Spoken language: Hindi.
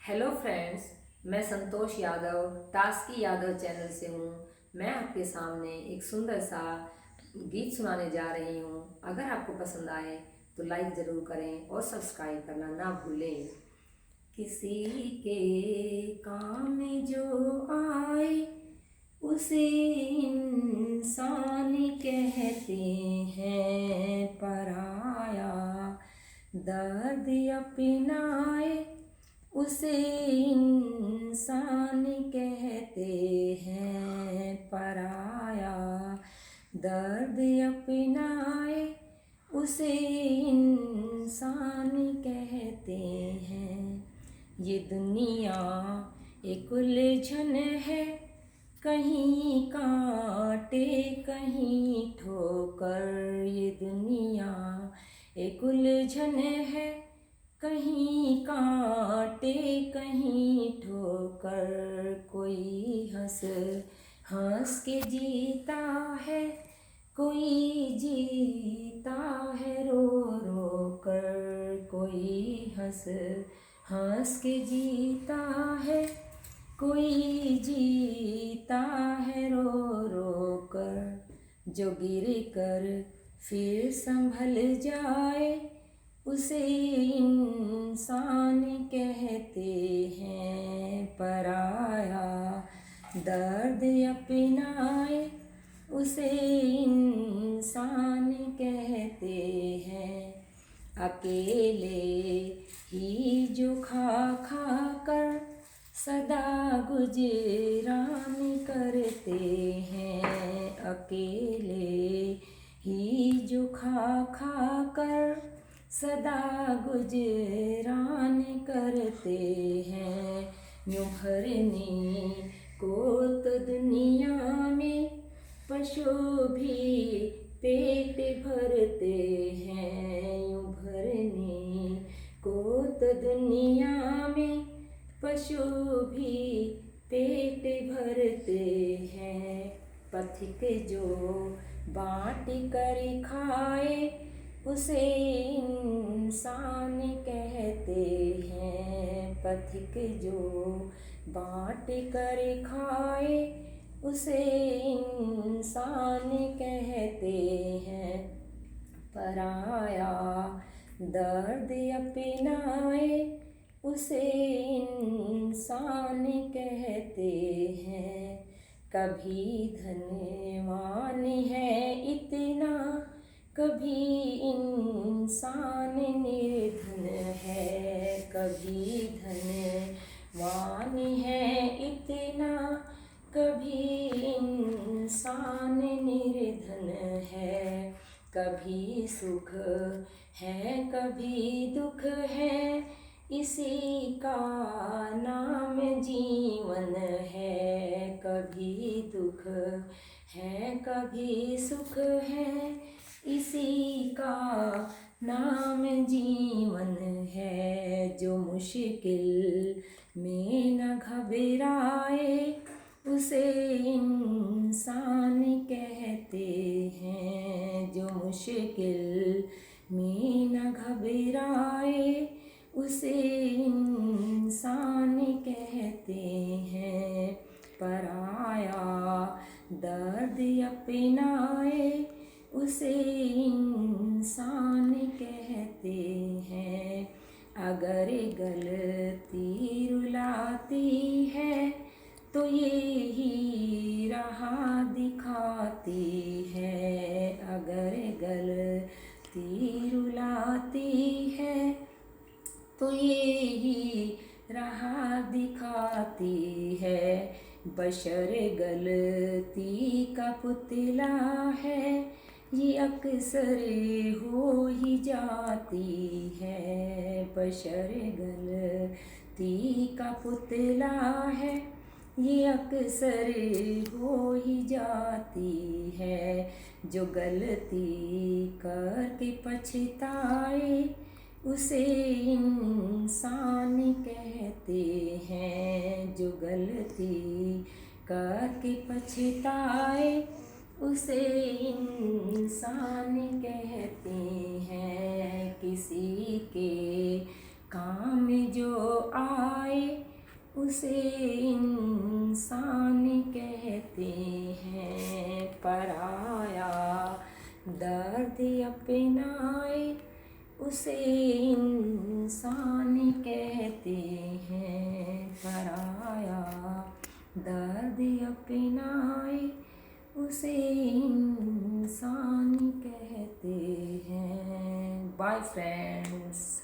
हेलो फ्रेंड्स, मैं संतोष यादव तास्की यादव चैनल से हूँ। मैं आपके सामने एक सुंदर सा गीत सुनाने जा रही हूँ। अगर आपको पसंद आए तो लाइक ज़रूर करें और सब्सक्राइब करना ना भूलें। किसी के काम जो आए उसे इंसान कहते हैं, पराया दर्द अपनाए उसे इंसान कहते हैं, पराया दर्द अपनाए उसे इंसान कहते हैं। ये दुनिया एक उलझन है, कहीं कांटे कहीं ठोकर। ये दुनिया एक उलझन है, कहीं कांटे कहीं ठोकर। कोई हंस हंस के जीता है, कोई जीता है रो रो कर। कोई हंस हंस के जीता है, कोई जीता है रो रो कर। जो गिर कर फिर संभल जाए उसे इंसान कहते हैं, पराया दर्द अपनाए उसे इंसान कहते हैं। अकेले ही जो खा खा कर सदा गुजरान करते हैं। अकेले ही जो खा खा कर सदा गुजरान करते हैं। यूं भरने को तो दुनिया में पशु भी पेट भरते हैं। यूं भरने को तो दुनिया में पशु भी पेट भरते हैं। पथिक जो बाँट कर खाए उसे इंसान कहते हैं। पथिक जो बाँट कर खाए उसे इंसान कहते हैं, पराया दर्द अपनाए उसे इंसान कहते हैं। कभी धनवान है इतना, कभी इंसान निर्धन है। कभी धनवान है इतना, कभी इंसान निर्धन है। कभी सुख है कभी दुख है, इसी का नाम जीवन है। कभी दुख है कभी सुख है, इसी का नाम जीवन है। जो मुश्किल में न घबराए उसे इंसान कहते हैं। जो मुश्किल में न घबराए उसे इंसान कहते हैं, पराया दर्द अपनाए उसे इंसान कहते हैं। अगर गलती रुलाती है तो ये ही राह दिखाती है। अगर गलती रुलाती है तो ये ही राह दिखाती है। बशर गलती का पुतला है, ये अक्सर हो ही जाती है। बशर गलती का पुतला है, ये अक्सर हो ही जाती है। जो गलती करके पछताए उसे इंसान कहते हैं। जो गलती करके पछताए उसे इंसान कहते हैं। किसी के काम जो आए उसे इंसान कहते हैं पराया, दर्द अपनाए उसे इंसान कहते हैं पराया, दर्द अपनाए उसे इंसान कहते हैं। Bye friends.